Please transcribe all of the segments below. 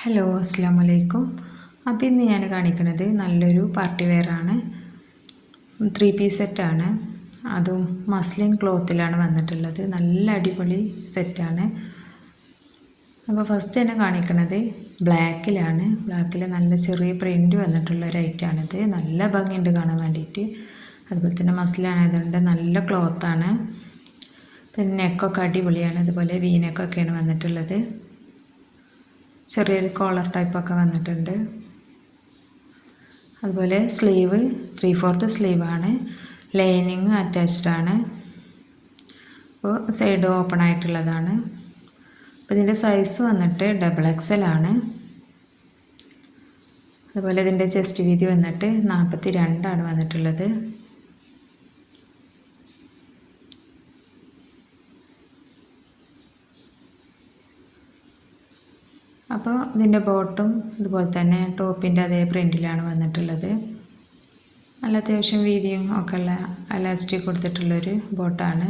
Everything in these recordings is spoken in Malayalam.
ഹലോ അസ്സലാമു അലൈക്കും. അപ്പോൾ ഇന്ന് ഞാൻ കാണിക്കുന്നത് നല്ലൊരു പാർട്ടി വെയറാണ്. 3 പീസ് സെറ്റാണ്. അതും മസ്ലിൻ ക്ലോത്തിലാണ് വന്നിട്ടുള്ളത്. നല്ല അടിപൊളി സെറ്റാണ്. അപ്പോൾ ഫസ്റ്റ് തന്നെ കാണിക്കുന്നത് ബ്ലാക്കിലാണ്. ബ്ലാക്കിൽ നല്ല ചെറിയ പ്രിൻ്റ് വന്നിട്ടുള്ള ഒരു ഐറ്റമാണിത്. നല്ല ഭംഗിയുണ്ട് കാണാൻ വേണ്ടിയിട്ട്. അതുപോലെ തന്നെ മസ്ലിനായതുകൊണ്ട് നല്ല ക്ലോത്താണ്. പിന്നെ നെക്കൊക്കെ അടിപൊളിയാണ്. അതുപോലെ വീനെക്കൊക്കെയാണ് വന്നിട്ടുള്ളത്. ചെറിയൊരു കോളർ ടൈപ്പൊക്കെ വന്നിട്ടുണ്ട്. അതുപോലെ സ്ലീവ് 3/4 സ്ലീവാണ്. ലൈനിങ് അറ്റാച്ച്ഡ് ആണ്. അപ്പോൾ സൈഡ് ഓപ്പൺ ആയിട്ടുള്ളതാണ്. അപ്പോൾ ഇതിൻ്റെ സൈസ് വന്നിട്ട് XXL ആണ്. അതുപോലെ ഇതിൻ്റെ ചെസ്റ്റ് വീതി വന്നിട്ട് 42 ആണ് വന്നിട്ടുള്ളത്. അപ്പോൾ ഇതിൻ്റെ ബോട്ടും ഇതുപോലെ തന്നെ ടോപ്പിൻ്റെ അതേ പ്രിൻറ്റിലാണ് വന്നിട്ടുള്ളത്. നല്ല അത്യാവശ്യം വീതിയും ഒക്കെ ഉള്ള എലാസ്റ്റിക് കൊടുത്തിട്ടുള്ളൊരു ബോട്ടാണ്.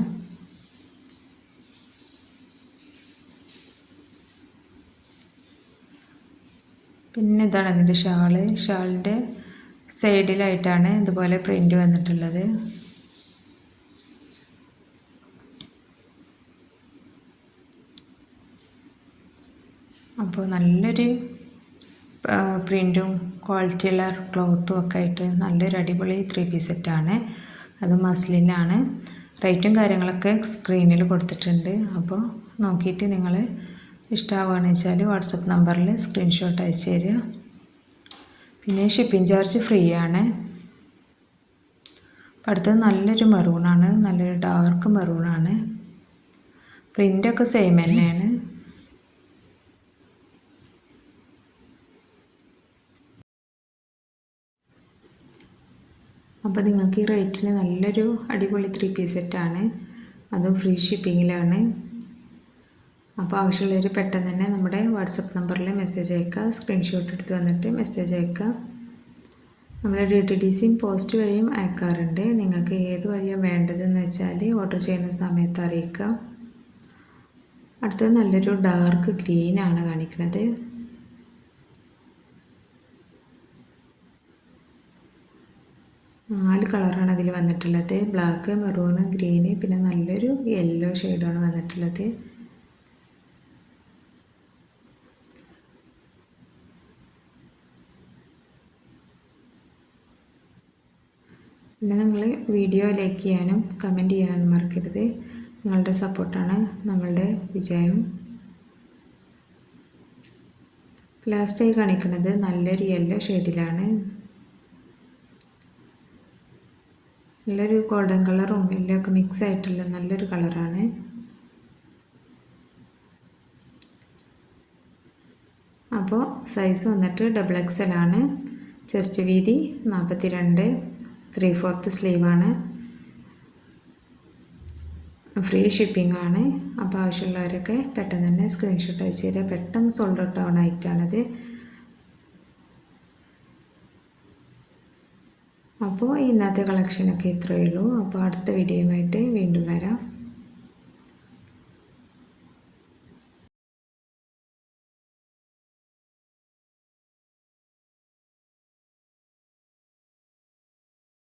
പിന്നെ ഇതാണ് ഇതിൻ്റെ ഷാളിൻ്റെ സൈഡിലായിട്ടാണ് ഇതുപോലെ പ്രിൻ്റ് വന്നിട്ടുള്ളത്. അപ്പോൾ നല്ലൊരു പ്രിൻറ്റും ക്വാളിറ്റിയുള്ള ക്ലോത്തും ഒക്കെ ആയിട്ട് നല്ലൊരു അടിപൊളി 3 പീസ് സെറ്റാണ്. അത് മസ്ലിനാണ്. റേറ്റും കാര്യങ്ങളൊക്കെ സ്ക്രീനിൽ കൊടുത്തിട്ടുണ്ട്. അപ്പോൾ നോക്കിയിട്ട് നിങ്ങൾ ഇഷ്ടമാവുകയാണെന്ന് വെച്ചാൽ വാട്സപ്പ് നമ്പറിൽ സ്ക്രീൻഷോട്ട് അയച്ചു തരിക. പിന്നെ ഷിപ്പിംഗ് ചാർജ് ഫ്രീ ആണ്. അപ്പോൾ അടുത്തത് നല്ലൊരു മെറൂണാണ്. നല്ലൊരു ഡാർക്ക് മെറൂണാണ്. പ്രിൻ്റൊക്കെ സെയിം തന്നെയാണ്. അപ്പോൾ നിങ്ങൾക്ക് ഈ റേറ്റിൽ നല്ലൊരു അടിപൊളി 3 പീസ് സെറ്റാണ്. അതും ഫ്രീ ഷിപ്പിങ്ങിലാണ്. അപ്പോൾ ആവശ്യമുള്ളവർ പെട്ടെന്ന് തന്നെ നമ്മുടെ വാട്സപ്പ് നമ്പറിൽ മെസ്സേജ് അയക്കുക. സ്ക്രീൻഷോട്ട് എടുത്ത് വന്നിട്ട് മെസ്സേജ് അയക്കുക. നമ്മൾ DTDCയും പോസ്റ്റ് വഴിയും അയക്കാറുണ്ട്. നിങ്ങൾക്ക് ഏത് വഴിയാണ് വേണ്ടതെന്ന് വെച്ചാൽ ഓർഡർ ചെയ്യുന്ന സമയത്ത് അറിയിക്കുക. അടുത്തത് നല്ലൊരു ഡാർക്ക് ഗ്രീനാണ് കാണിക്കുന്നത്. നാല് കളറാണ് അതിൽ വന്നിട്ടുള്ളത്. ബ്ലാക്ക്, മെറൂണ്, ഗ്രീന്, പിന്നെ നല്ലൊരു യെല്ലോ ഷെയ്ഡാണ് വന്നിട്ടുള്ളത്. പിന്നെ നിങ്ങൾ വീഡിയോ ലൈക്ക് ചെയ്യാനും കമൻറ്റ് ചെയ്യാനും മറക്കരുത്. നിങ്ങളുടെ സപ്പോർട്ടാണ് നമ്മളുടെ വിജയം. ലാസ്റ്റായി കാണിക്കുന്നത് നല്ലൊരു യെല്ലോ ഷെയ്ഡിലാണ്. നല്ലൊരു ഗോൾഡൻ കളറും യെല്ലോ ഒക്കെ മിക്സ് ആയിട്ടുള്ള നല്ലൊരു കളറാണ്. അപ്പോൾ സൈസ് വന്നിട്ട് XXL ആണ്. ചെസ്റ്റ് വീതി 42, 3/4 സ്ലീവാണ്. ഫ്രീ ഷിപ്പിംഗ് ആണ്. അപ്പോൾ ആവശ്യമുള്ളവരൊക്കെ പെട്ടെന്ന് തന്നെ സ്ക്രീൻഷോട്ട് അയച്ചു തരിക. പെട്ടെന്ന് സോൾഡ് ഔട്ട് ആവുന്ന ഐറ്റമാണിത്. അപ്പോൾ ഇന്നത്തെ കളക്ഷനൊക്കെ ഇത്രയേ ഉള്ളൂ. അപ്പോൾ അടുത്ത വീഡിയോയുമായിട്ട് വീണ്ടും വരാം.